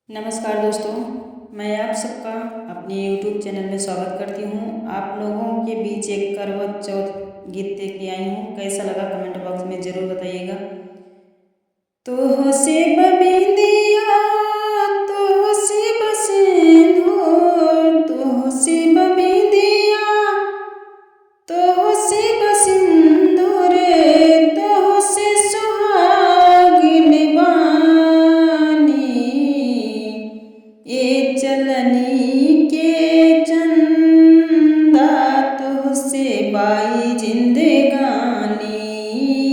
नमस्कार दोस्तों, मैं आप सबका अपने YouTube चैनल में स्वागत करती हूँ। आप लोगों के बीच एक करवा चौथ गीत लेके आई हूँ। कैसा लगा कमेंट बॉक्स में ज़रूर बताइएगा। तो से बबिंदिया तो से बसिंदूर तो से बबिंदिया तो से बसिंदूर तो से सुहागिन बानी ये चलनी के चंदा तो से बाई जिंदगानी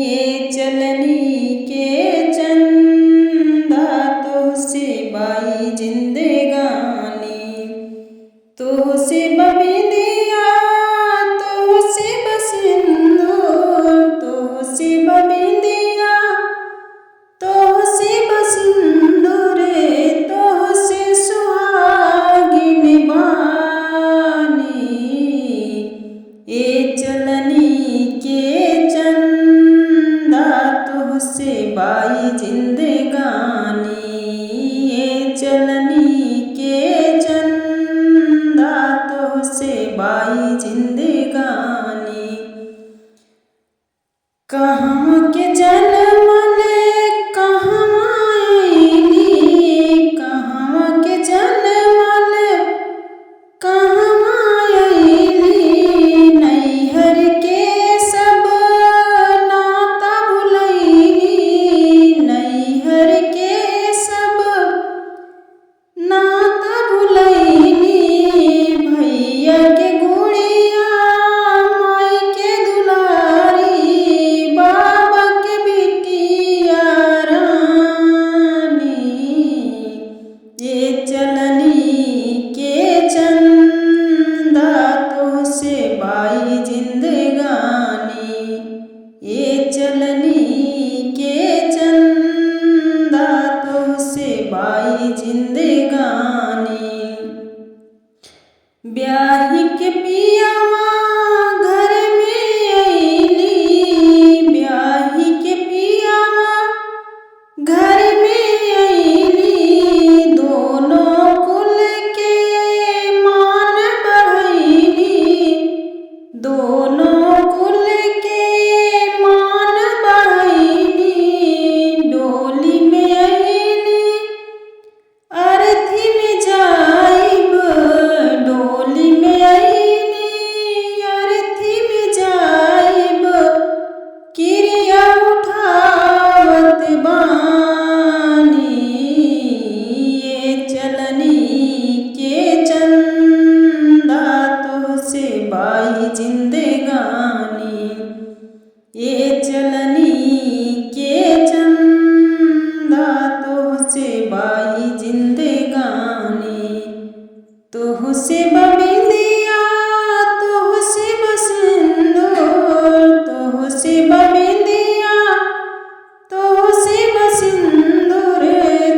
ये चलनी के चंदा तो से बाई जिंदगानी तो से बबिंदिया तो से बसिंदूर तो से बबिंदिया तो से बसिंदूर तो से सुहागिन बानी ये चलनी के चंदा तो से बाई जिंदगानी ये चलनी के चंदा तो से बाई जिंदगानी कहाँ के जनमल कहाँ आईली कहाँ के जनमल कहाँ आईली नैहर के सब नाता भुलैली नैहर के सब नाता भुलैली भैया के गुड़िया माई के दुलारी बाबा के बिटिया रानी ये चलनी के चंदा तो से बाई जिंदगानी ये चलनी के चंदा तो से बाई जिंदगानी ब्याही के पियावा घर में अइली ब्याही के पियावा घर में अइली दोनों कुल के मान बढ़ैली दोनों कुल के मान बढ़ैली डोली में अइली अरथी में जाइब डोली में अइली अरथी में जाइब किरिया उठावत बानी ये चलनी के चंदा तो से बाई जिंदगानी ये चलनी के चंदा तो से बाई जिंदगानी तो से बबिंदिया तो से बसिंदूर तो से बबिंदिया तो से बसिंदूर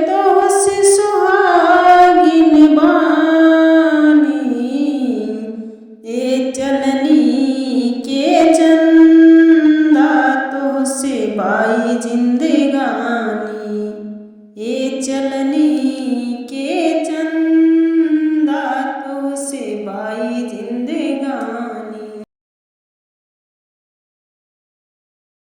तो से सुहागिन बानी ये चलनी के चंदा तो से बाई जिंदगानी ये चलनी के